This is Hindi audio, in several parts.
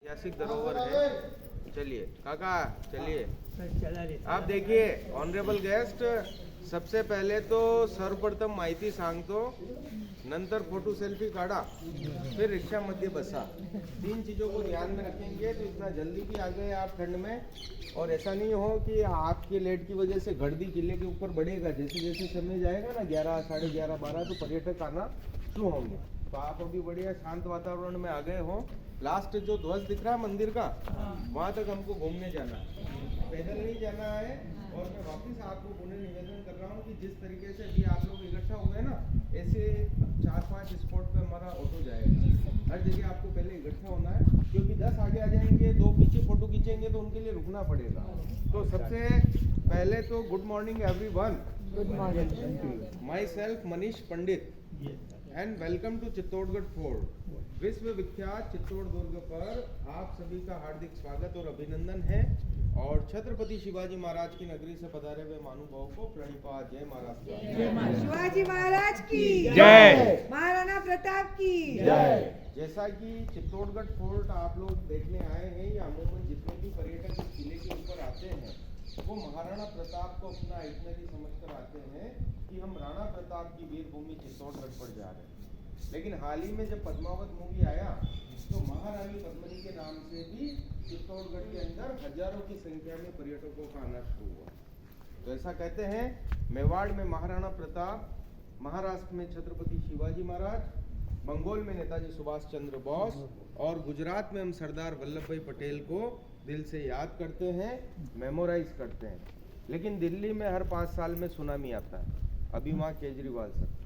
ऐतिहासिक धरोहर है। चलिए काका चलिए आप देखिए ऑनरेबल गेस्ट, सबसे पहले तो सर्वप्रथम माहिती सांगतो, नंतर फोटो सेल्फी काढ़ा, फिर रिक्शा मध्य बसा। 3 चीज़ों को ध्यान में रखेंगे तो इतना जल्दी भी आ गए आप ठंड में, और ऐसा नहीं हो कि आपके लेट की वजह से घड़दी किले के ऊपर बढ़ेगा। जैसे जैसे समय जाएगा ना 11, साढ़े 11, 12 तो पर्यटक आना शुरू होंगे। तो आप अभी बढ़िया शांत वातावरण में आ गए हो। लास्ट जो ध्वज दिख रहा है मंदिर का, वहाँ तक हमको घूमने जाना है, पैदल नहीं जाना है। और मैं वापस आपको पुनः निवेदन कर रहा हूँ कि जिस तरीके से अभी आप लोग इकट्ठा हुए ना, ऐसे 4-5 स्पॉट पे हमारा ऑटो जाएगा। हर जगह आपको पहले इकट्ठा होना है, क्योंकि 10 आगे आ जाएंगे, 2 पीछे फोटो खींचेंगे तो उनके लिए रुकना पड़ेगा। तो सबसे पहले तो good morning everyone. Good morning. Myself Manish Pandit and welcome to Chittorgarh fort. विश्व विख्यात चित्तौड़ दुर्ग पर आप सभी का हार्दिक स्वागत और अभिनंदन है। और छत्रपति शिवाजी महाराज की नगरी से पधारे हुए महानुभावों को प्रणिपात। जय महाराज, शिवाजी महाराज की जय, महाराणा प्रताप की जय। जैसा कि चित्तौड़गढ़ फोर्ट आप लोग देखने आए हैं, या अमूमन जितने भी पर्यटक इस किले के ऊपर आते हैं वो महाराणा प्रताप को अपना आइटनरी समझकर आते हैं कि हम राणा प्रताप की वीर भूमि चित्तौड़गढ़ पर जा रहे हैं। लेकिन हाल ही में जब पद्मावत मूवी आया तो महारानी पद्मिनी के नाम से भी चित्तौड़गढ़ के अंदर हजारों की संख्या में पर्यटकों का आना शुरू हुआ। तो ऐसा कहते हैं, मेवाड़ में महाराणा प्रताप, महाराष्ट्र में छत्रपति शिवाजी महाराज, बंगाल में नेताजी सुभाष चंद्र बोस, और गुजरात में हम सरदार वल्लभ भाई पटेल को दिल से याद करते हैं, मेमोराइज करते हैं। लेकिन दिल्ली में हर 5 साल में सुनामी आता है, अभी वहाँ केजरीवाल सर।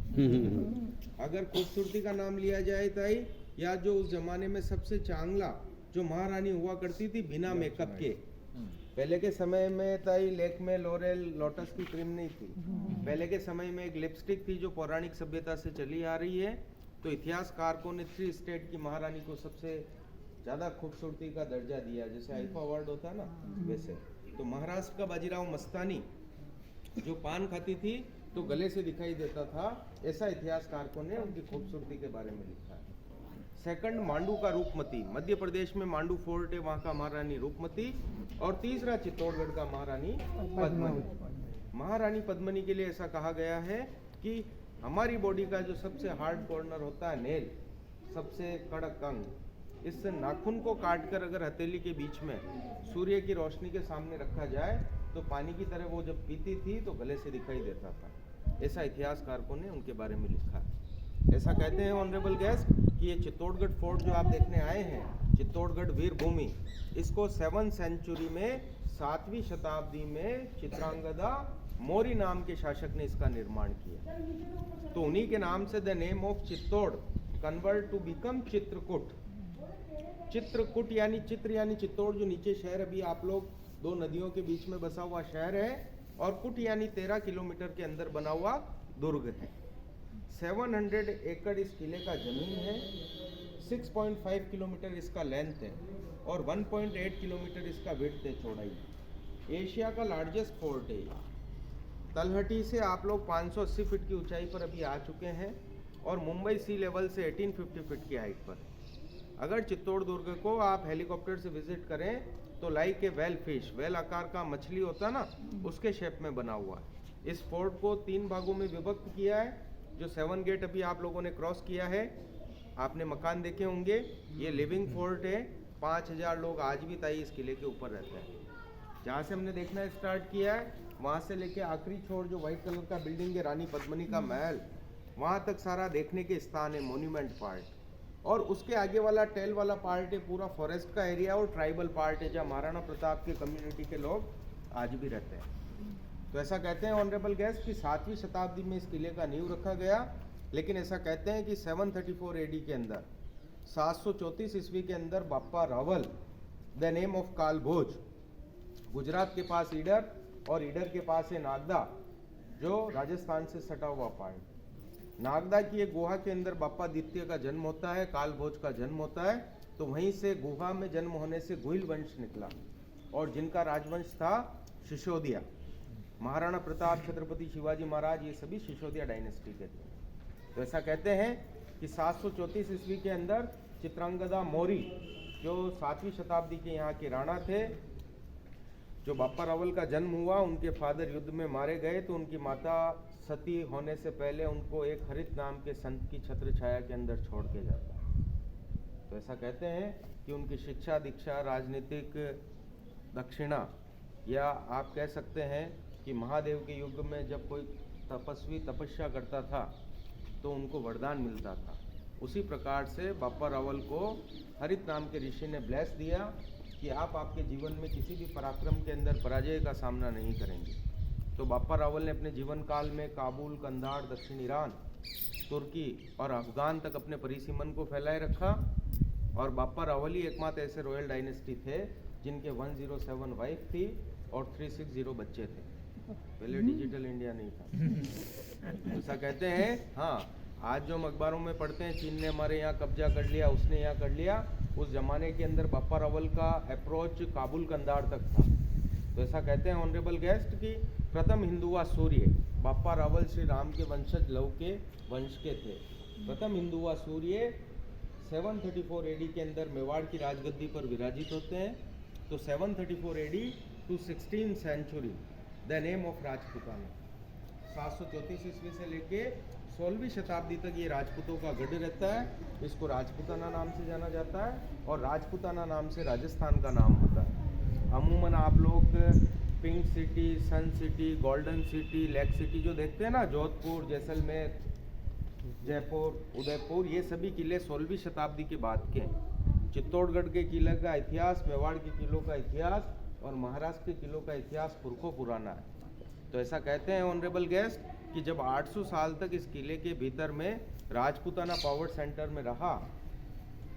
अगर खूबसूरती का नाम लिया जाए ताई, या जो उस जमाने में सबसे चांगला जो महारानी हुआ करती थी बिना मेकअप के, पहले के समय में ताई लेक में लोरेल लोटस की क्रीम नहीं थी। पहले के समय में एक लिपस्टिक थी जो पौराणिक सभ्यता से चली आ रही है। तो इतिहासकारकों ने 3 स्टेट की महारानी को सबसे ज़्यादा खूबसूरती का दर्जा दिया, जैसे आईफा अवार्ड होता है ना वैसे। तो महाराष्ट्र का बाजीराव मस्तानी जो पान खाती थी तो गले से दिखाई देता था, ऐसा इतिहासकारकों ने उनकी खूबसूरती के बारे में लिखा है। सेकंड, मांडू का रूपमती, मध्य प्रदेश में मांडू फोर्ट है, वहाँ का महारानी रूपमती। और तीसरा चित्तौड़गढ़ का महारानी पद्मिनी। महारानी पद्मिनी के लिए ऐसा कहा गया है कि हमारी बॉडी का जो सबसे हार्ड कॉर्नर होता है नेल, सबसे कड़क अंग, इस नाखून को काटकर अगर हथेली के बीच में सूर्य की रोशनी के सामने रखा जाए तो पानी की तरह वो जब पीती थी तो गले से दिखाई देता था। ऐसा इतिहासकारकों ने उनके बारे में लिखा है। ऐसा कहते हैं ऑनरेबल गेस्ट कि ये चित्तौड़गढ़ फोर्ट जो आप देखने आए हैं, चित्तौड़गढ़ वीर भूमि, इसको 7वीं सेंचुरी में 7वीं शताब्दी में चित्रांगदा मौर्य नाम के शासक ने इसका निर्माण किया। तो उन्हीं के नाम से the name of Chittor convert to become Chitrakoot. Chitrakoot यानी चित्र यानी चित्तौड़, जो नीचे शहर अभी आप लोग 2 नदियों के बीच में बसा हुआ शहर है, और कुट यानी 13 किलोमीटर के अंदर बना हुआ दुर्ग है। 700 एकड़ इस किले का जमीन है, 6.5 किलोमीटर इसका लेंथ है, और 1.8 किलोमीटर इसका विड्थ है, चौड़ाई। एशिया का लार्जेस्ट फोर्ट है। तलहटी से आप लोग 580 फीट की ऊंचाई पर अभी आ चुके हैं, और मुंबई सी लेवल से 1850 फीट की हाइट पर। अगर चित्तौड़ दुर्ग को आप हेलीकॉप्टर से विजिट करें तो like a well fish, well आकार का मछली होता ना, उसके शेप में बना हुआ है। इस फोर्ट को 3 भागों में विभक्त किया है। जो 7 गेट अभी आप लोगों ने क्रॉस किया है, आपने मकान देखे होंगे, ये लिविंग फोर्ट है। 5000 लोग आज भी ताई इस किले के ऊपर रहते हैं। जहाँ से हमने देखना स्टार्ट किया है वहाँ से लेके आखिरी छोर जो व्हाइट कलर का बिल्डिंग है, रानी पद्मिनी का महल, वहाँ तक सारा देखने के स्थान है, मोन्यूमेंट पार्ट। और उसके आगे वाला टेल वाला पार्ट है पूरा फॉरेस्ट का एरिया, और ट्राइबल पार्ट है जहाँ महाराणा प्रताप के कम्युनिटी के लोग आज भी रहते हैं। तो ऐसा कहते हैं ऑनरेबल गेस्ट कि 7वीं शताब्दी में इस किले का नींव रखा गया। लेकिन ऐसा कहते हैं कि 734 AD के अंदर, 734 ईस्वी के अंदर Bappa Rawal the name of Kalbhoj, Gujarat के पास ईडर, और ईडर के पास है नागदा जो राजस्थान से सटा हुआ पार्ट। नागदा की एक गुहा के अंदर बाप्पा द्वितीय का जन्म होता है, कालभोज का जन्म होता है। तो वहीं से गुहा में जन्म होने से गुहिल वंश निकला, और जिनका राजवंश था सिसोदिया। महाराणा प्रताप, छत्रपति शिवाजी महाराज, ये सभी सिसोदिया डायनेस्टी के थे। तो ऐसा कहते हैं कि 734 ईस्वी के अंदर चित्रांगदा मौर्य जो 7वीं शताब्दी के यहाँ के राणा थे। जो बापा रावल का जन्म हुआ, उनके फादर युद्ध में मारे गए तो उनकी माता सती होने से पहले उनको एक हरित नाम के संत की छत्र छाया के अंदर छोड़ के जाता। तो ऐसा कहते हैं कि उनकी शिक्षा दीक्षा, राजनीतिक दक्षिणा, या आप कह सकते हैं कि महादेव के युग में जब कोई तपस्वी तपस्या करता था तो उनको वरदान मिलता था। उसी प्रकार से बापा रावल को हरित नाम के ऋषि ने ब्लेस दिया कि आप आपके जीवन में किसी भी पराक्रम के अंदर पराजय का सामना नहीं करेंगे। तो बापा रावल ने अपने जीवन काल में काबुल, कंधार, दक्षिण ईरान, तुर्की और अफगान तक अपने परिसीमन को फैलाए रखा। और बापा रावल ही एकमात्र ऐसे रॉयल डायनेस्टी थे जिनके 107 वाइफ थी और 360 बच्चे थे। पहले डिजिटल इंडिया नहीं था। ऐसा कहते हैं। हाँ, आज जो हम अखबारों में पढ़ते हैं चीन ने हमारे यहाँ कब्जा कर लिया, उसने यहाँ कर लिया, उस जमाने के अंदर बापा रावल का अप्रोच काबुल, कंधार तक था। तो ऐसा कहते हैं ऑनरेबल गेस्ट कि प्रथम हिंदू व सूर्य बापा रावल श्री राम के वंशज लव के वंश के थे। प्रथम हिंदू व सूर्य 734 AD के अंदर मेवाड़ की राजगद्दी पर विराजित होते हैं। तो 734 AD to 16th century the name of Rajputana, 734 ईस्वी से लेके 16वीं शताब्दी तक ये राजपूतों का गढ़ रहता है। इसको राजपूताना नाम से जाना जाता है और राजपूताना नाम से राजस्थान का नाम होता है। अमूमन आप लोग pink city, sun city, golden city, lake city जो देखते हैं ना, जोधपुर, जैसलमेर, जयपुर, उदयपुर, ये सभी किले 16वीं शताब्दी के बाद के हैं। चित्तौड़गढ़ के किले का इतिहास, मेवाड़ के किलों का इतिहास और महाराष्ट्र के किलों का इतिहास पुरखों पुराना है। तो ऐसा कहते हैं ऑनरेबल गेस्ट कि जब 800 साल तक इस किले के भीतर में राजपूताना पावर सेंटर में रहा,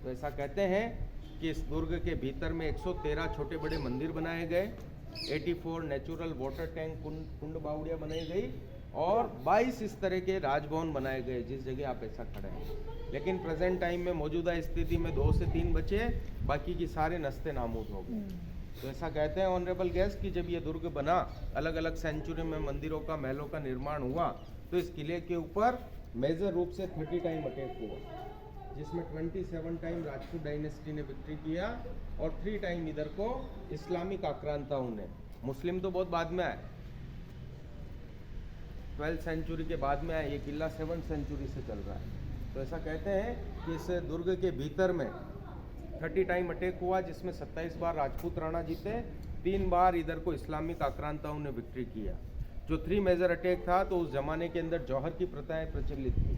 तो ऐसा कहते हैं कि इस दुर्ग के भीतर में 113 छोटे बड़े मंदिर बनाए गए, 84 नेचुरल वाटर टैंक, कुंड बावड़ियाँ बनाई गई और 22 इस तरह के राजभवन बनाए गए जिस जगह आप ऐसा खड़े हैं। लेकिन प्रेजेंट टाइम में मौजूदा स्थिति में 2 से 3 बचे, बाकी की सारे नस्ते नामूद हो गए। तो ऐसा कहते हैं ऑनरेबल गेस्ट कि जब ये दुर्ग बना, अलग अलग सेंचुरी में मंदिरों का, महलों का निर्माण हुआ, तो इस किले के ऊपर मेजर रूप से 30 टाइम अटैक हुआ, जिसमें 27 टाइम राजपूत डायनेस्टी ने विक्ट्री किया और 3 टाइम इधर को इस्लामिक आक्रांताओं ने। मुस्लिम तो बहुत बाद में आए, 12th सेंचुरी के बाद में आए। ये किला 7th सेंचुरी से चल रहा है। तो ऐसा कहते हैं कि इस दुर्ग के भीतर में 30 टाइम अटैक हुआ, जिसमें 27 बार राजपूत राणा जीते, 3 बार इधर को इस्लामिक आक्रांताओं ने विक्ट्री किया। जो 3 मेजर अटैक था, तो उस जमाने के अंदर जौहर की प्रथाएं प्रचलित थी।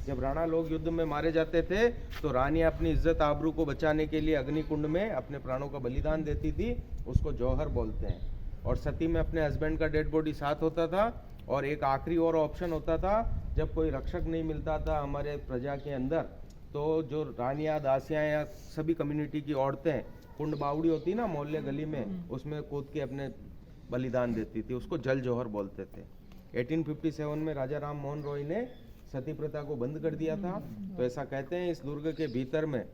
जब राणा लोग युद्ध में मारे जाते थे तो रानियां अपनी इज्जत आबरू को बचाने के लिए अग्निकुंड में अपने प्राणों का बलिदान देती थी, उसको जौहर बोलते हैं। और सती में अपने हस्बैंड का डेड बॉडी साथ होता था। और एक आखिरी और ऑप्शन होता था, जब कोई रक्षक नहीं मिलता था हमारे प्रजा के अंदर, तो जो रानियां, दासियां या सभी कम्युनिटी की औरतें कुंड बावड़ी होती ना मोहल्ले गली में, उसमें कूद के अपने बलिदान देती थी, उसको जल जौहर बोलते थे। 1857 में राजा राम मोहन रॉय ने सती प्रथा को बंद कर दिया था। तो ऐसा कहते हैं इस दुर्ग के भीतर में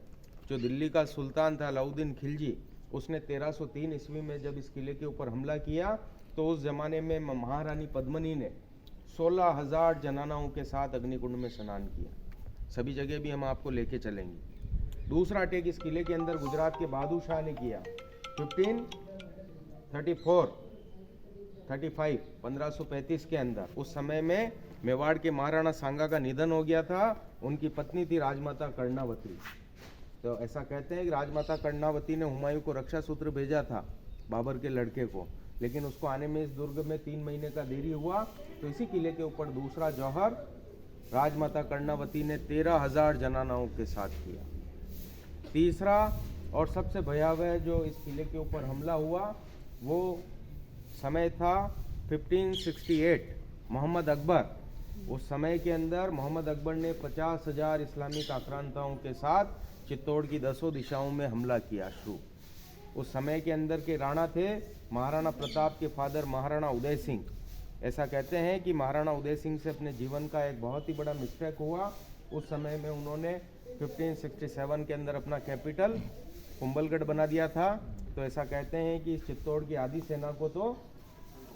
जो दिल्ली का सुल्तान था अलाउद्दीन खिलजी, उसने 1303 ईस्वी में जब इस किले के ऊपर हमला किया, तो उस जमाने में महारानी पद्मिनी ने 16,000 जनानाओं के साथ अग्निकुंड में स्नान किया। सभी जगह भी हम आपको लेके चलेंगे। दूसरा अटैक इस किले के अंदर गुजरात के बहादुर शाह ने किया 1535 के अंदर। उस समय में मेवाड़ के महाराणा सांगा का निधन हो गया था। उनकी पत्नी थी राजमाता कर्णावती। तो ऐसा कहते हैं कि राजमाता कर्णावती ने हुमायूं को रक्षा सूत्र भेजा था, बाबर के लड़के को, लेकिन उसको आने में इस दुर्ग में 3 महीने का देरी हुआ। तो इसी किले के ऊपर दूसरा जौहर राजमाता कर्णावती ने 13,000 जनानाओं के साथ किया। तीसरा और सबसे भयावह जो इस किले के ऊपर हमला हुआ, वो समय था 1568। मोहम्मद अकबर, उस समय के अंदर मोहम्मद अकबर ने 50,000 इस्लामिक आक्रांताओं के साथ चित्तौड़ की 10 दिशाओं में हमला किया शुरू। उस समय के अंदर के राणा थे महाराणा प्रताप के फादर महाराणा उदय सिंह। ऐसा कहते हैं कि महाराणा उदय सिंह से अपने जीवन का एक बहुत ही बड़ा मिस्टेक हुआ। उस समय में उन्होंने 1567 के अंदर अपना कैपिटल कुंभलगढ़ बना दिया था। तो ऐसा कहते हैं कि इस चित्तौड़ की आधी सेना को तो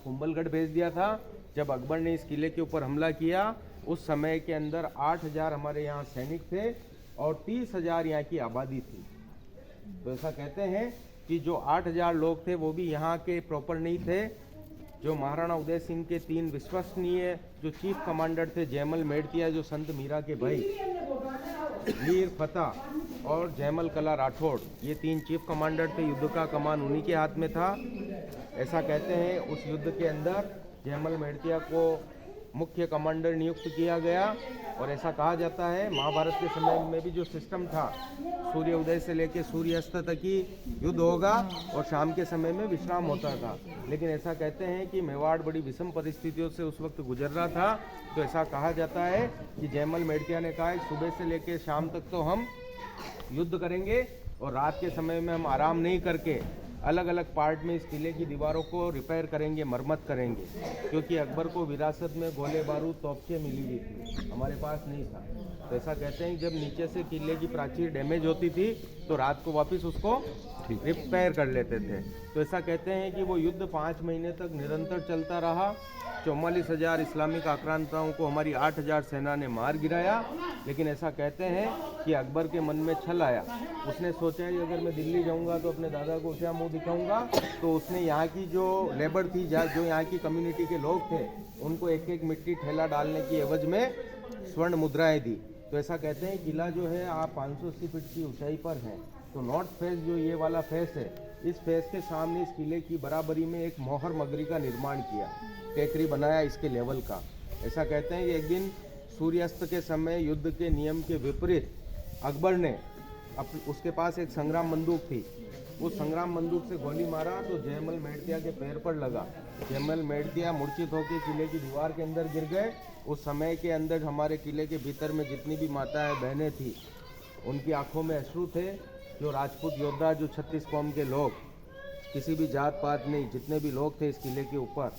कुंभलगढ़ भेज दिया था। जब अकबर ने इस किले के ऊपर हमला किया, उस समय के अंदर 8,000 हमारे यहाँ सैनिक थे और 30,000 यहाँ की आबादी थी। तो ऐसा कहते हैं कि जो 8,000 लोग थे वो भी यहाँ के प्रॉपर नहीं थे। जो महाराणा उदय सिंह के 3 विश्वसनीय जो चीफ कमांडर थे, जयमल मेड़तिया जो संत मीरा के भाई, वीर फतेह और जयमल कला राठौड़, ये 3 चीफ कमांडर थे। युद्ध का कमान उन्हीं के हाथ में था। ऐसा कहते हैं उस युद्ध के अंदर जयमल मेड़तिया को मुख्य कमांडर नियुक्त किया गया। और ऐसा कहा जाता है महाभारत के समय में भी जो सिस्टम था, सूर्य उदय से लेकर सूर्यास्त तक ही युद्ध होगा और शाम के समय में विश्राम होता था। लेकिन ऐसा कहते हैं कि मेवाड़ बड़ी विषम परिस्थितियों से उस वक्त गुजर रहा था। तो ऐसा कहा जाता है कि जयमल मेड़तिया ने कहा सुबह से लेकर शाम तक तो हम युद्ध करेंगे और रात के समय में हम आराम नहीं करके अलग अलग पार्ट में इस किले की दीवारों को रिपेयर करेंगे, मरम्मत करेंगे, क्योंकि अकबर को विरासत में गोले बारूद तोपचे मिली हुई थी, हमारे पास नहीं था। तो ऐसा कहते हैं जब नीचे से किले की प्राचीर डैमेज होती थी तो रात को वापस उसको रिपेयर कर लेते थे। तो ऐसा कहते हैं कि वो युद्ध 5 महीने तक निरंतर चलता रहा। 44,000 इस्लामिक आक्रांताओं को हमारी 8,000 सेना ने मार गिराया। लेकिन ऐसा कहते हैं कि अकबर के मन में छल आया, उसने सोचा कि अगर मैं दिल्ली जाऊंगा तो अपने दादा को क्या मुंह दिखाऊंगा। तो उसने यहाँ की जो लेबर थी, जो यहाँ की कम्युनिटी के लोग थे, उनको एक एक मिट्टी ठेला डालने की एवज में स्वर्ण मुद्राएं दी। तो ऐसा कहते हैं किला जो है आप 580 फीट की ऊंचाई पर है। तो नॉर्थ फेस जो ये वाला फेस है, इस फेस के सामने इस किले की बराबरी में एक मोहर मगरी का निर्माण किया, टेकरी बनाया इसके लेवल का। ऐसा कहते हैं कि एक दिन सूर्यास्त के समय युद्ध के नियम के विपरीत अकबर ने उसके पास एक संग्राम बंदूक थी, उस संग्राम बंदूक से गोली मारा तो जयमल मेड़तिया के पैर पर लगा। जयमल मेड़तिया मूर्छित होकर किले की दीवार के अंदर गिर गए। उस समय के अंदर हमारे किले के भीतर में जितनी भी माताएं बहनें थी, उनकी आंखों में अश्रु थे। जो राजपूत योद्धा, जो 36 कौम के लोग, किसी भी जात पात नहीं, जितने भी लोग थे इस किले के ऊपर,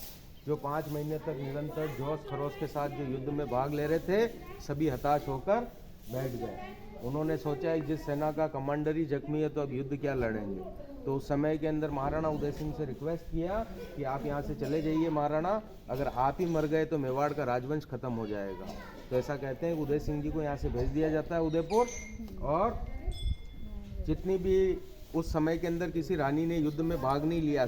जो 5 महीने तक निरंतर जोश खरोश के साथ जो युद्ध में भाग ले रहे थे, सभी हताश होकर बैठ गए। उन्होंने सोचा कि जिस सेना का कमांडर ही जख्मी है तो अब युद्ध क्या लड़ेंगे। तो उस समय के अंदर महाराणा उदय सिंह से रिक्वेस्ट किया कि आप यहाँ से चले जाइए महाराणा, अगर आप ही मर गए तो मेवाड़ का राजवंश खत्म हो जाएगा। तो ऐसा कहते हैं उदय सिंह जी को यहाँ से भेज दिया जाता है उदयपुर। और जितनी भी उस समय के अंदर किसी रानी ने युद्ध में भाग नहीं लिया,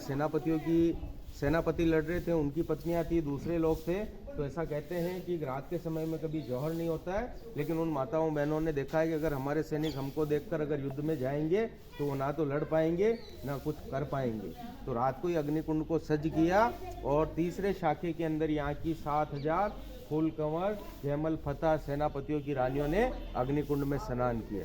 सेनापति लड़ रहे थे, उनकी पत्नियां थी, दूसरे लोग थे। तो ऐसा कहते हैं कि रात के समय में कभी जौहर नहीं होता है, लेकिन उन माताओं बहनों ने देखा है कि अगर हमारे सैनिक हमको देखकर अगर युद्ध में जाएंगे तो वो ना तो लड़ पाएंगे ना कुछ कर पाएंगे। तो रात को ही अग्निकुंड को सज्ज किया और तीसरे शाखे के अंदर यहाँ की 7,000 फूल कंवर जयमल फतेह सेनापतियों की रानियों ने अग्निकुंड में स्नान किया।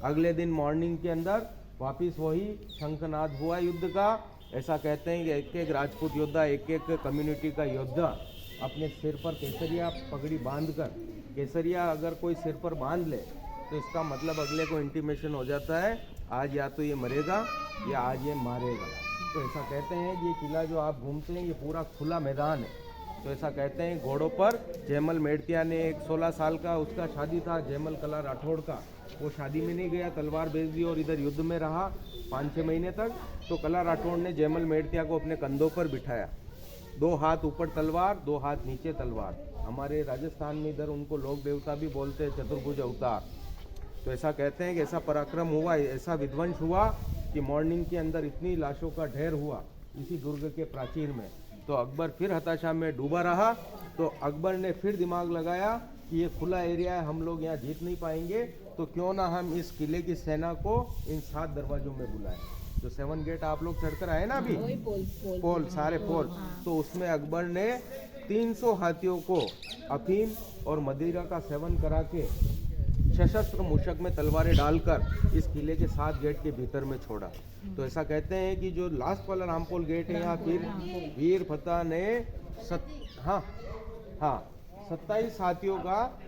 अगले दिन मॉर्निंग के अंदर वापिस वही शंखनाद हुआ युद्ध का। ऐसा कहते हैं कि एक एक राजपूत योद्धा, एक एक कम्युनिटी का योद्धा अपने सिर पर केसरिया पगड़ी बांधकर, केसरिया अगर कोई सिर पर बांध ले तो इसका मतलब अगले को इंटीमेशन हो जाता है आज या तो ये मरेगा या आज ये मारेगा। तो ऐसा कहते हैं ये किला जो आप घूमते हैं ये पूरा खुला मैदान है। तो ऐसा कहते हैं घोड़ों पर जयमल मेड़तिया ने एक 16 साल का उसका शादी था जयमल कला राठौड़ का, वो शादी में नहीं गया, तलवार भेज दी और इधर युद्ध में रहा 5-6 महीने तक। तो कला राठौड़ ने जयमल मेड़तिया को अपने कंधों पर बिठाया, 2 हाथ ऊपर तलवार, 2 हाथ नीचे तलवार। हमारे राजस्थान में इधर उनको लोक देवता भी बोलते हैं, चतुर्भुज अवतार। तो ऐसा कहते हैं कि ऐसा पराक्रम हुआ, ऐसा विध्वंस हुआ कि मॉर्निंग के अंदर इतनी लाशों का ढेर हुआ इसी दुर्ग के प्राचीर में। तो अकबर फिर हताशा में डूबा रहा। तो अकबर ने फिर दिमाग लगाया कि ये खुला एरिया है, हम लोग यहाँ जीत नहीं पाएंगे, तो क्यों ना हम इस किले की सेना को इन 7 दरवाजों में बुलाएं। जो 7 गेट आप लोग चढ़कर आए ना अभी, पोल सारे पोल, तो उसमें अकबर ने 300 हाथियों को अफीम और मदिरा का सेवन करा के सशस्त्र मूषक में तलवारें डालकर इस किले के 7 गेट के भीतर में छोड़ा। तो ऐसा कहते हैं कि जो लास्ट वाला रामपोल गेट है यहाँ फिर वीर फतेह ने 27 हाथियों का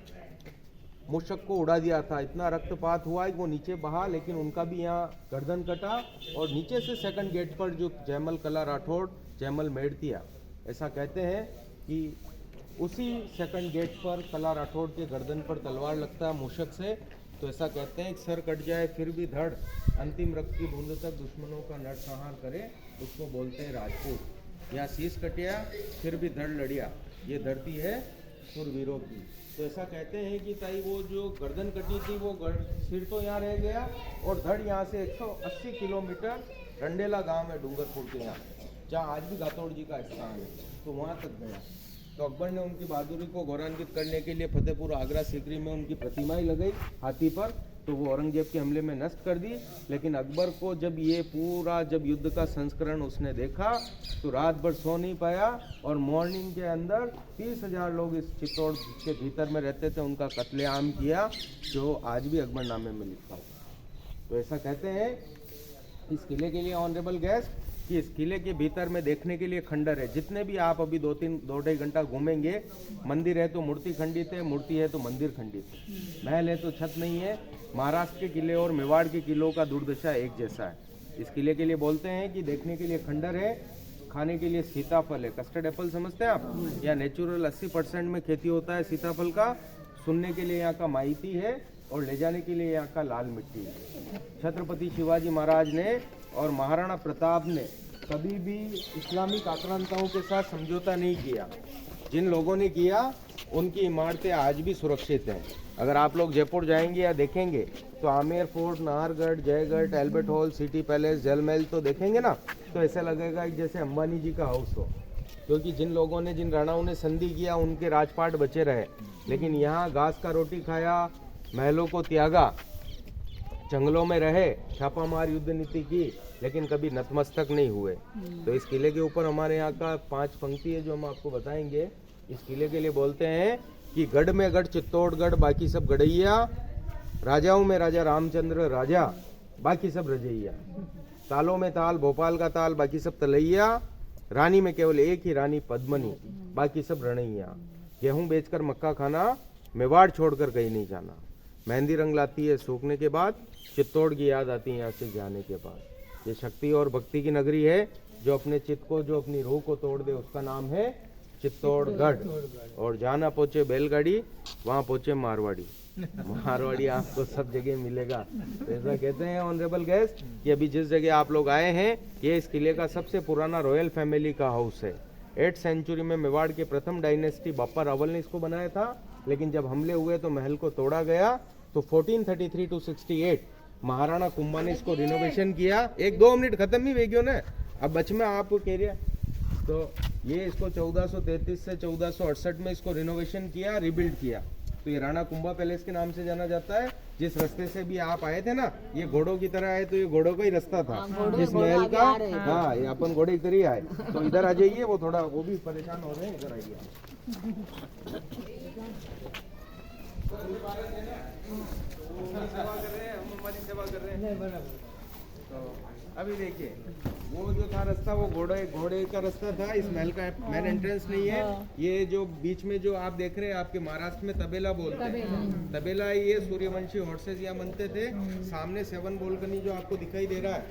मूषक को उड़ा दिया था। इतना रक्तपात हुआ कि वो नीचे बहा, लेकिन उनका भी यहाँ गर्दन कटा। और नीचे से 2nd गेट पर जो जयमल कला राठौड़, जयमल मेड़तिया, ऐसा कहते हैं कि उसी 2nd गेट पर कला राठौड़ के गर्दन पर तलवार लगता है मूषक से। तो ऐसा कहते हैं कि सर कट जाए फिर भी धड़, अंतिम रक्त की बूंद तक दुश्मनों का नरसंहार करे, उसको बोलते हैं राजपूत। या शीश कटिया फिर भी धड़ लड़िया, ये धरती है शूरवीरों की। तो ऐसा कहते हैं कि ताई वो जो गर्दन कटी थी वो सिर तो यहाँ रह गया और धड़ यहाँ से 180 किलोमीटर रंडेला गांव है डूंगरपुर के यहाँ, जहाँ आज भी गातोड़ जी का स्थान है, तो वहाँ तक गया। तो अकबर ने उनकी बहादुरी को गौरवान्वित करने के लिए फतेहपुर आगरा सीकरी में उनकी प्रतिमाएं लगाई हाथी पर, तो वो औरंगजेब के हमले में नष्ट कर दी। लेकिन अकबर को जब ये पूरा जब युद्ध का संस्करण उसने देखा तो रात भर सो नहीं पाया और मॉर्निंग के अंदर 30,000 लोग इस चित्तौड़ के भीतर में रहते थे, उनका कत्लेआम किया, जो आज भी अकबरनामे में लिखा हुआ। तो ऐसा कहते हैं इस किले के लिए ऑनरेबल गेस्ट कि इस किले के भीतर में देखने के लिए खंडर है। जितने भी आप अभी 2-2.5 घंटा घूमेंगे, मंदिर है तो मूर्ति खंडित है, मूर्ति है तो मंदिर खंडित है, महल है तो छत नहीं है। महाराष्ट्र के किले और मेवाड़ के किलों का दुर्दशा एक जैसा है। इस किले के लिए बोलते हैं कि देखने के लिए खंडर है, खाने के लिए सीताफल है, कस्टर्ड एप्पल समझते हैं आप, या नेचुरल 80% में खेती होता है सीताफल का। सुनने के लिए यहाँ का माइती है और ले जाने के लिए यहाँ का लाल मिट्टी है। छत्रपति शिवाजी महाराज ने और महाराणा प्रताप ने कभी भी इस्लामिक आक्रांताओं के साथ समझौता नहीं किया। जिन लोगों ने किया उनकी इमारतें आज भी सुरक्षित हैं। अगर आप लोग जयपुर जाएंगे या देखेंगे तो Amer fort, Nahargarh, Jaigarh, Albert hall, city palace, जल महल तो देखेंगे ना, तो ऐसा लगेगा कि जैसे अंबानी जी का हाउस हो, क्योंकि जिन लोगों ने, जिन राणाओं ने संधि किया उनके राजपाट बचे रहे। लेकिन यहाँ घास का रोटी खाया, महलों को त्यागा, जंगलों में रहे, छापामार युद्ध नीति की, लेकिन कभी नतमस्तक नहीं हुए। तो इस किले के ऊपर हमारे यहाँ का 5 पंक्ति है जो हम आपको बताएंगे। इस किले के लिए बोलते हैं कि गढ़ में गढ़ चित्तौड़गढ़, बाकी सब गढ़ैया, राजाओं में राजा रामचंद्र राजा, बाकी सब रजैया, तालों में ताल भोपाल का ताल, बाकी सब तलैया, रानी में केवल एक ही रानी पद्मनी, बाकी सब रणैया, गेहूं बेचकर मक्का खाना, मेवाड़ छोड़कर कहीं नहीं जाना, मेहंदी रंग लाती है सूखने के बाद, चित्तौड़ की याद आती है यहाँ से जाने के बाद। ये शक्ति और भक्ति की नगरी है, जो अपने चित्त को, जो अपनी रूह को तोड़ दे उसका नाम है चित्तौड़गढ़। और जहाँ ना पहुँचे बैलगाड़ी वहाँ पहुँचे मारवाड़ी। मारवाड़ी आपको सब जगह मिलेगा। तो ऐसा कहते हैं ऑनरेबल गेस्ट कि अभी जिस जगह आप लोग आए हैं ये इस किले का सबसे पुराना रॉयल फैमिली का हाउस है। 8th सेंचुरी में मेवाड़ के प्रथम डायनेस्टी बापा रावल ने इसको बनाया था, लेकिन जब हमले हुए तो महल को तोड़ा गया। तो 1433 to 68 महाराणा कुंभा ने इसको रिनोवेशन किया। 1-2 मिनट खत्म ही वेगियो ने, अब बच में आपको कह रहा। तो ये इसको 1433 से 1468 में इसको रिनोवेशन किया, रिबिल्ड किया। तो ये राणा कुंभा पैलेस के नाम से जाना जाता है। जिस रास्ते से भी आप आए थे ना, ये घोड़ों की तरह आए, तो ये घोड़ों का ही रास्ता था इस महल का। हाँ, ये अपन घोड़े की तरह ही आए। तो इधर आ जाइए, वो थोड़ा वो भी परेशान हो रहे हैं, इधर आइए। सेवा कर रहे हैं, हम हमारी सेवा कर रहे हैं। तो अभी देखिए, वो जो था रास्ता वो घोड़े का रास्ता था। इस महल का मेन एंट्रेंस नहीं है। ये जो बीच में जो आप देख रहे हैं, आपके महाराष्ट्र में तबेला बोलते हैं, तबेला ये सूर्यवंशी हॉर्सेस यहाँ बनते थे। सामने 7 बालकनी जो आपको दिखाई दे रहा है,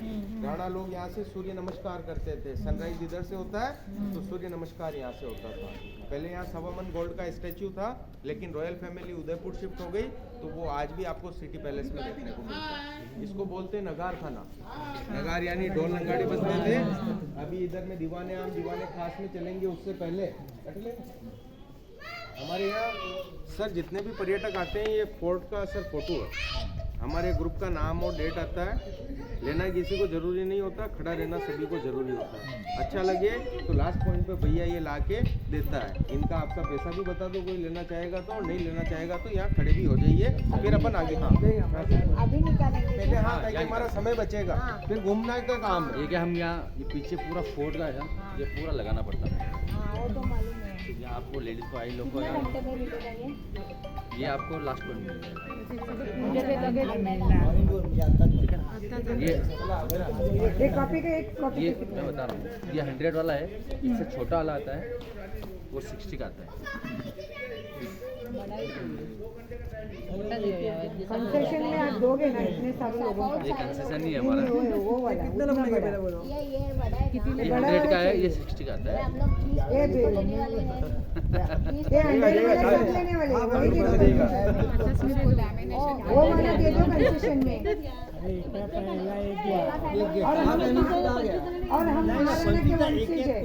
राणा लोग यहाँ से सूर्य नमस्कार करते थे। सनराइज इधर से होता है तो सूर्य नमस्कार यहाँ से होता था। पहले यहाँ 1.25 मन गोल्ड का स्टैच्यू था, लेकिन रॉयल फैमिली उदयपुर शिफ्ट हो गई, तो वो आज भी आपको सिटी पैलेस में देखने को मिलता है। इसको बोलते हैं नगार खाना। नगार यानी ढोल नगाड़े बजते थे। अभी इधर में दीवाने आम, दीवाने खास में चलेंगे, उससे पहले हमारे यहाँ सर जितने भी पर्यटक आते हैं, ये फोर्ट का सर फोटो है। हमारे ग्रुप का नाम और डेट आता है। लेना किसी को जरूरी नहीं होता, खड़ा रहना सभी को जरूरी होता है। अच्छा लगे तो लास्ट पॉइंट पे भैया ये ला के देता है। इनका आपका पैसा भी बता दो, कोई लेना चाहेगा तो, और नहीं लेना चाहेगा तो यहाँ खड़े भी हो जाइए, फिर अपन आगे। हाँ अभी निकालेंगे पहले, हाँ ताकि हमारा समय बचेगा, फिर घूमना का काम है। ये क्या हम यहाँ ये पीछे पूरा फोर्ट का है, ये पूरा लगाना पड़ता है। हाँ, वो तो मालूम है। ये आपको लेडीज को, आई लोग को, कितना घंटे में मिलेगा ये? ये आपको लास्ट पॉइंट मिल जाएगा। मुझे फिर लगे ये एक कॉपी का, एक कॉपी ये मैं बता रहा हूँ, ये 100 वाला है। इससे छोटा वाला आता है, वो 60 का आता है। कंसेशन में आप दोगे ना इतने सारे लोगों को? ये कंसेशन नहीं है हमारा, वो वाला कितना बड़ा? ये बड़ा है कितने ये 100 का है, ये 60 का आता है। हम लोग ये दे ये 100 लेने वाले, वही दे दो। वो वाला दे दो कंसेशन में। और हम महाराणा के वंशज हैं।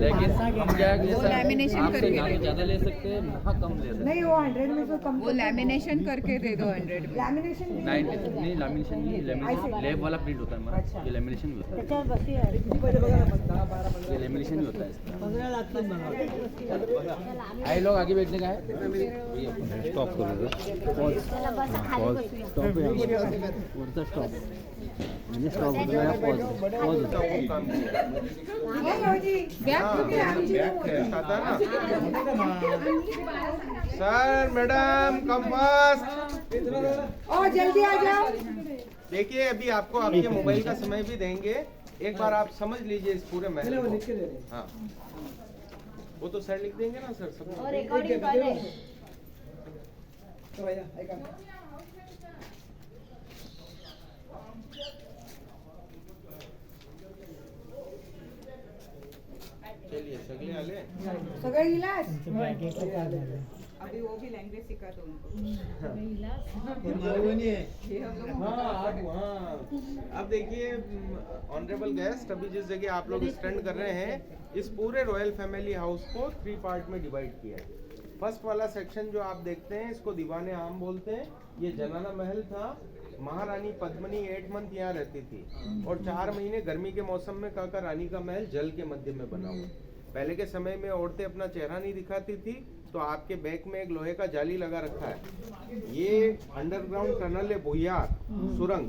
लेकिन हम क्या है कि वो जैसे लैमिनेशन आपसे करके ना तो दे। ज़्यादा ले सकते हैं ना कम ले सकते नहीं वो 100 में से कम वो लैमिनेशन करके दे दो 100 में। लैमिनेशन हैं। 90 नहीं लैमिनेशन नहीं लेब वाला प्रिंट होता है हमारा, ये लैमिनेशन भी होता है, ये लैमिनेशन भी होता है इसका। आए लोग आगे बैठने का है, स्टॉप करो स्टॉप नहीं हो जी बैक हाँ, क्योंकि आप जी बैक है, आता है ना। Sir madam come fast. और जल्दी आ जाओ। देखिए अभी आपको आपके मोबाइल का समय भी देंगे, एक बार आप समझ लीजिए इस पूरे महल को। हाँ वो तो सर लिख देंगे ना सर सब। चलिए सगले आले। सगळे इलाज अभी वो भी लैंग्वेज सिखा दो उनको। हाँ अब देखिए ऑनरेबल गेस्ट, अभी जिस जगह आप लोग स्टैंड कर रहे हैं इस पूरे रॉयल फैमिली हाउस को 3 पार्ट में डिवाइड किया है। फर्स्ट वाला सेक्शन जो आप देखते हैं इसको दीवाने आम बोलते हैं। ये जनाना महल था। महारानी पद्मिनी 8 मंथ यहाँ रहती थी और 4 महीने गर्मी के मौसम में काका रानी का महल जल के मध्य में बना हुआ। पहले के समय में औरतें अपना चेहरा नहीं दिखाती थी तो आपके बैक में एक लोहे का जाली लगा रखा है। ये अंडरग्राउंड टनल है, भुयार सुरंग,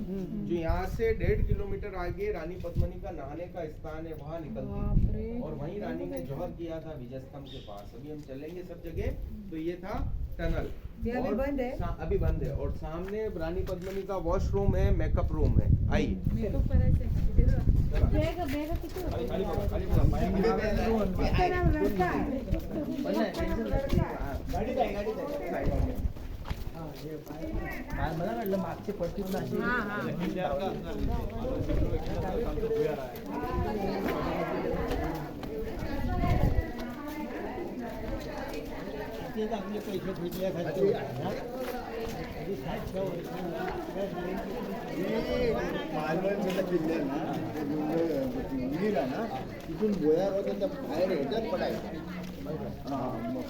जो यहाँ से 1.5 किलोमीटर आगे रानी पद्मिनी का नहाने का स्थान है, वहाँ निकलती है। और वहीं रानी ने जौहर किया था विजय स्तंभ के पास। अभी हम चलेंगे सब जगह। तो ये था टनल, ये अभी और बंद है। अभी बंद है। और सामने रानी पद्मिनी का वॉशरूम है, मेकअप रूम है। आइए इसका नाम लड़का है। तिथून भुयार होतं त्या बाहेर ह्याच्यात पडायचं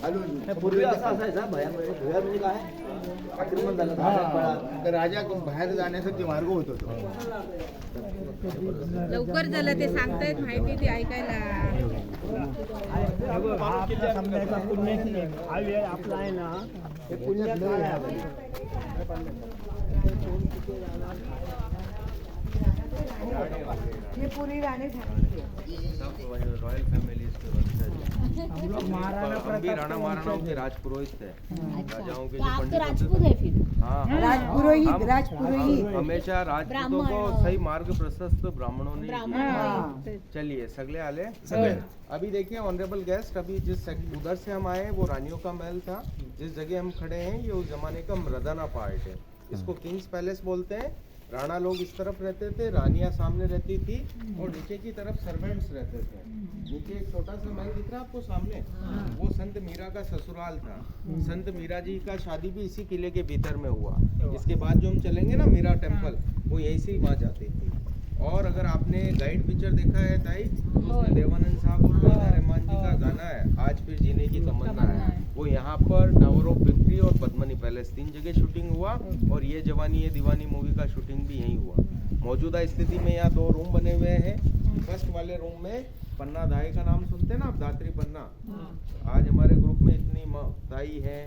खालून पूर्वी असं असायचा भयामध्ये, भुयार म्हणजे काय आक्रमण झालं तर राजा बाहेर जाण्यासाठी मार्ग होत होतो. लवकर झालं ते सांगतायत माहिती ती ऐकायला. आपला आहे ना हे पुण्यात ये पूरी रानी झाली है। सब रॉयल फैमिली के हम लोग महाराणा हम भी राणा महाराणाओं के राजपुरोहित थे, राजाओं के जो आप तो पंडित राजपूत होते है थे। फिर। हाँ राजपुरोहित हम राजपुरोहित। हमेशा राजपूतों को सही मार्ग प्रशस्त ब्राह्मणों ने ब्राह्मण दिया। हाँ। चलिए सगले आले। अभी देखिए ऑनरेबल गेस्ट, अभी उधर से हम आए वो रानियों का महल था। जिस जगह हम खड़े हैं ये उस जमाने का मर्दाना पार्ट है। इसको किंग्स पैलेस बोलते हैं। राणा लोग इस तरफ रहते थे, रानियां सामने रहती थी और नीचे की तरफ सर्वेंट्स रहते थे। नीचे एक छोटा सा महल दिख रहा है आपको सामने, वो संत मीरा का ससुराल था। संत मीरा जी का शादी भी इसी किले के भीतर में हुआ। इसके बाद जो हम चलेंगे ना मीरा टेम्पल, वो यहीं से वहाँ जाती थी। और अगर आपने गाइड पिक्चर देखा है ताई, उसमें देवानंद साहब और वहीदा रहमान जी का गाना है आज फिर जीने की तमन्ना है, वो यहाँ पर टावर ऑफ विक्ट्री और पद्मनी पैलेस 3 जगह शूटिंग हुआ। और ये जवानी ये दीवानी मूवी का शूटिंग भी यहीं हुआ। मौजूदा स्थिति में यहाँ 2 रूम बने हुए हैं। फर्स्ट वाले रूम में पन्ना दाई का नाम सुनते हैं ना आप, दात्री पन्ना। आज हमारे ग्रुप में इतनी दाई है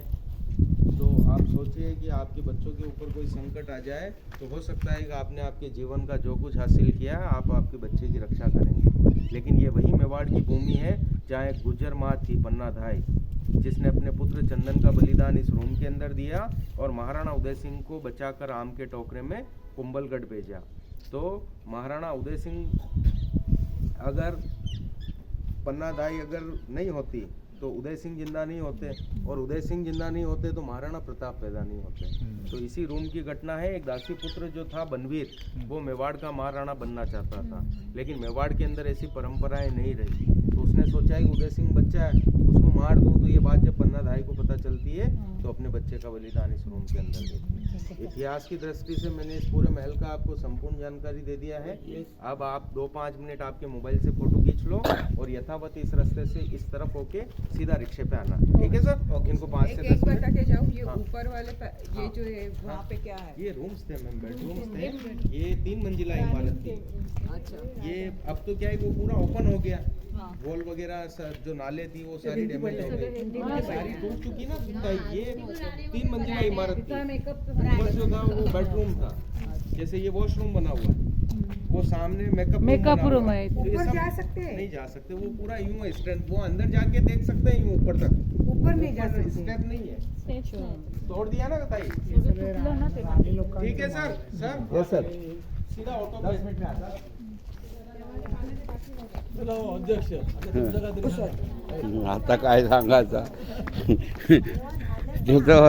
तो आप सोचिए कि आपके बच्चों के ऊपर कोई संकट आ जाए तो हो सकता है कि आपने आपके जीवन का जो कुछ हासिल किया है आप आपके बच्चे की रक्षा करेंगे। लेकिन ये वही मेवाड़ की भूमि है जहाँ एक गुजर माँ थी पन्ना धाई, जिसने अपने पुत्र चंदन का बलिदान इस रूम के अंदर दिया और महाराणा उदय सिंह को बचाकर आम के टोकरे में कुंभलगढ़ भेजा। तो महाराणा उदय सिंह अगर पन्ना दाई अगर नहीं होती तो उदय सिंह जिंदा नहीं होते, और उदय सिंह जिंदा नहीं होते तो महाराणा प्रताप पैदा नहीं होते। तो इसी रूम की घटना है। एक दासी पुत्र जो था बनवीर, वो मेवाड़ का महाराणा बनना चाहता था, लेकिन मेवाड़ के अंदर ऐसी परंपराएं नहीं रही। तो उसने सोचा है कि उदय सिंह बच्चा है, उसको मार दूं तो ये बात जब पन्ना धाई को पता चलती है तो अपने बच्चे का बलिदान इस रूम के अंदर देती है। इतिहास की दृष्टि से मैंने इस पूरे महल का आपको संपूर्ण जानकारी दे दिया है। अब आप 2-5 मिनट आपके मोबाइल से फोटो खींच लो और यथावत इस रास्ते से इस तरफ होके सीधा रिक्शे पे आना, ठीक है सर? इनको 5 से 10 एक बता मिनट। के जाऊँ, ये हाँ। ऊपर वाले ये जो है वहाँ पे क्या है? ये रूम्स थे मैम, बेडरूम्स थे। ये 3 मंजिला इमारत थी। अच्छा, ये अब तो क्या है वो पूरा ओपन हो गया, वॉल वगैरह जो नाले थी वो सारी डैमेज हो गई, सारी टूट चुकी ना। तो ये 3 मंजिला इमारत थी। ऊपर जो था वो बेडरूम था, जैसे ये वॉशरूम बना हुआ है, वो सामने मेकअप रूम है। तो ये ऊपर सब जा सकते हैं? नहीं जा सकते, वो पूरा यूं है स्ट्रेंथ, वो अंदर जाके देख सकते हैं यूं ऊपर तक। ऊपर नहीं जा सकते। स्टेप नहीं है, तोड़ दिया ना बताइए। ठीक है सर। सर यस सर सीधा ऑटो 10 मिनट में आता। आता काय सांगायचं तिथं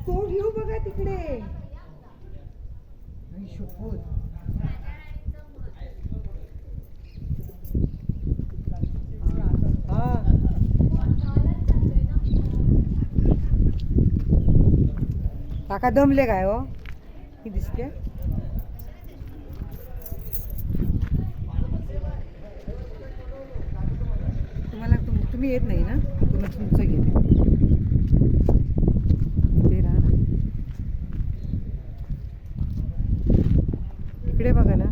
तो व्ह्यू बघा तिकडे. आई शपथ. हा. काका दमले काय हो? ही दिसते. तुम्ही येत नाही ना, तुम्ही तुमचं घेते. ते राहा ना इकडे बघा ना.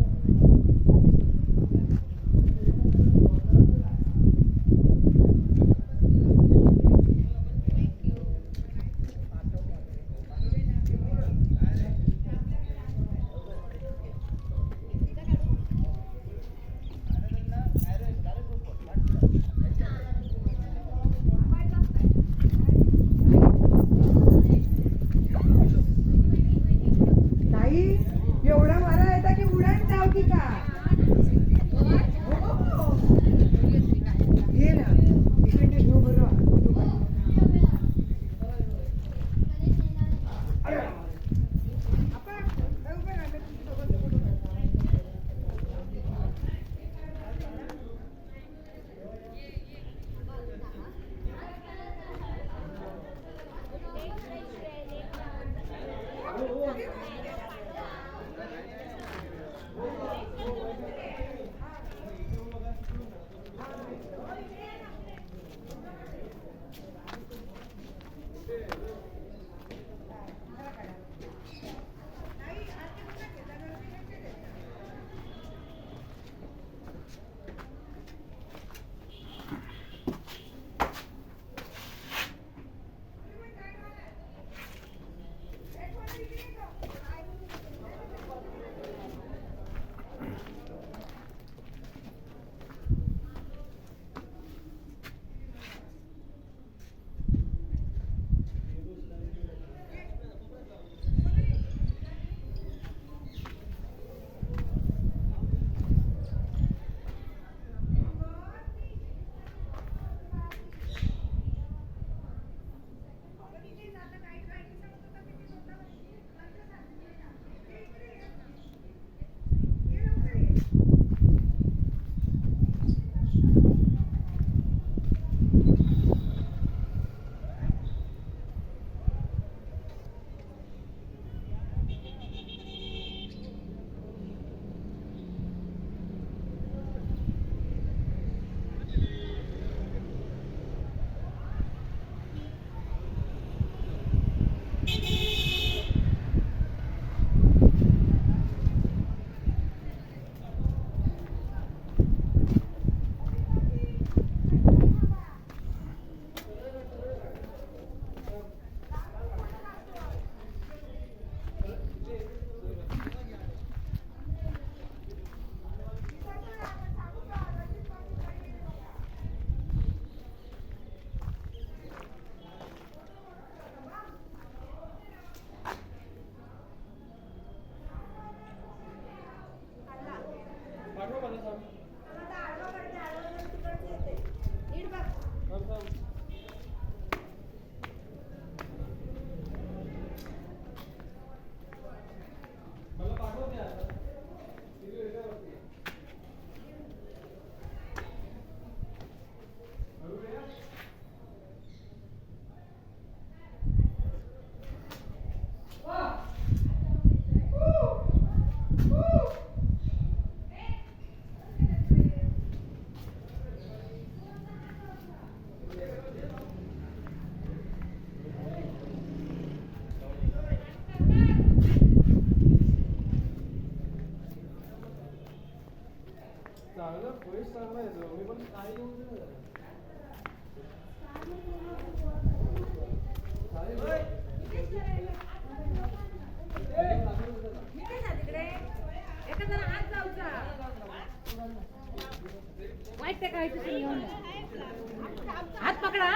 पकडा.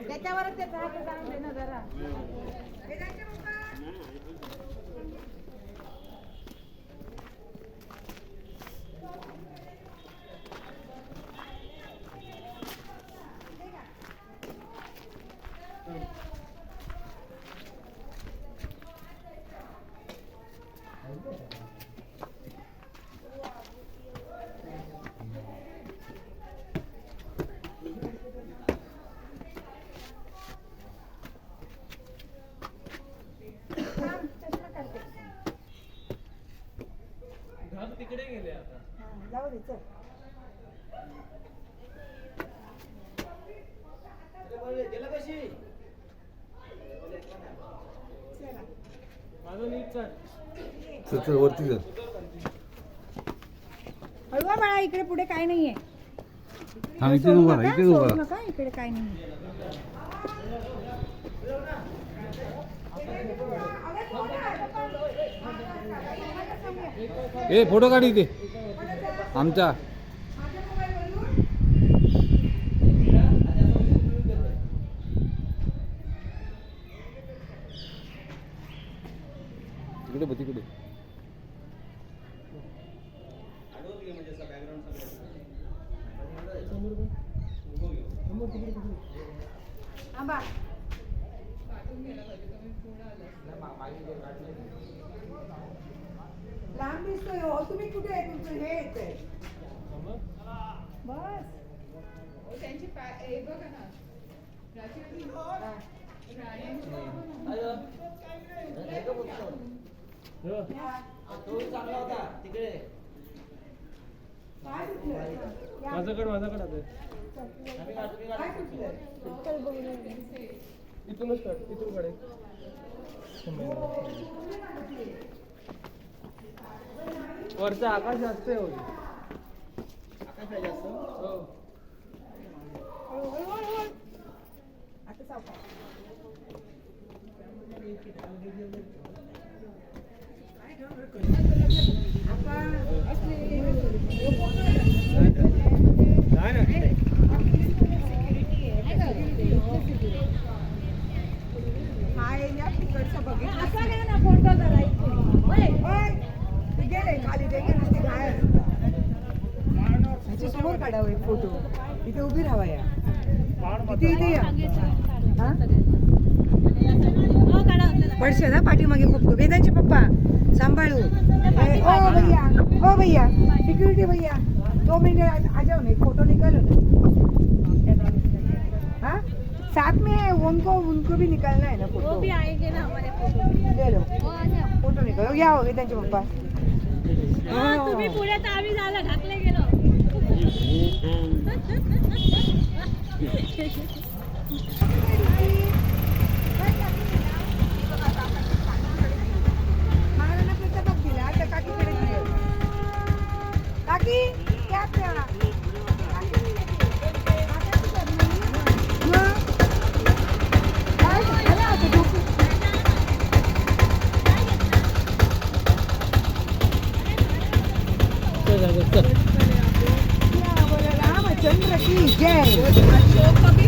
त्याच्यावरच त्याचा हात जाऊन दे ना जरा. वेदांच्या पप्पा. जाऊ दे चल. चल वरती चल. हळवा बाळा, इकडे पुढे काय नाहीये. हा इथे उभा राहा, इथे उभा सोडू राहा. नका, इकडे काय नाहीये. ए फोटो काढ इथे आमचा. तिकडे बघ तिकडे. थांबा. लांब दिसतोय हो. तुम्ही कुठे आहे? तुमचं हे येतंय. बस. त्यांची हे बघा ना. काय सुटलंय? माझ्याकडे काय सुटलंय? इथूनच काढ, इथून काढ. वरचा आकाश जास्त आहे होती. आता सावकाश. हा एरिया तिकडचं बघितलं. असा घ्या ना फोटो जरा इथे. ओय, ओय. ते गेले खाली, ते गेले ते बाहेर. ह्याच्या समोर काढावं एक फोटो. इथे उभी राहावा या. इथे या. हा? पडशे ना पाठीमागे बघतो. वेदांचे पप्पा सांभाळू. ओ भैया, ओ भैया, सिक्युरिटी भैया, 2 मिनट आ जाओ ना, एक फोटो निकालो ना. हाँ, साथ में उनको भी निकालना है ना फोटो. वो भी आएंगे ना हमारे फोटो. ले लो वो आ जाओ. फोटो निकालो. या हो वेदांचे पप्पा. हा, तुम्ही पुढे तर आम्ही झालं ढकले गेलो. महाराणा प्रताप दिला तर काकीकडे दिले. काकी क्या प्यारा. रामचंद्र की जय.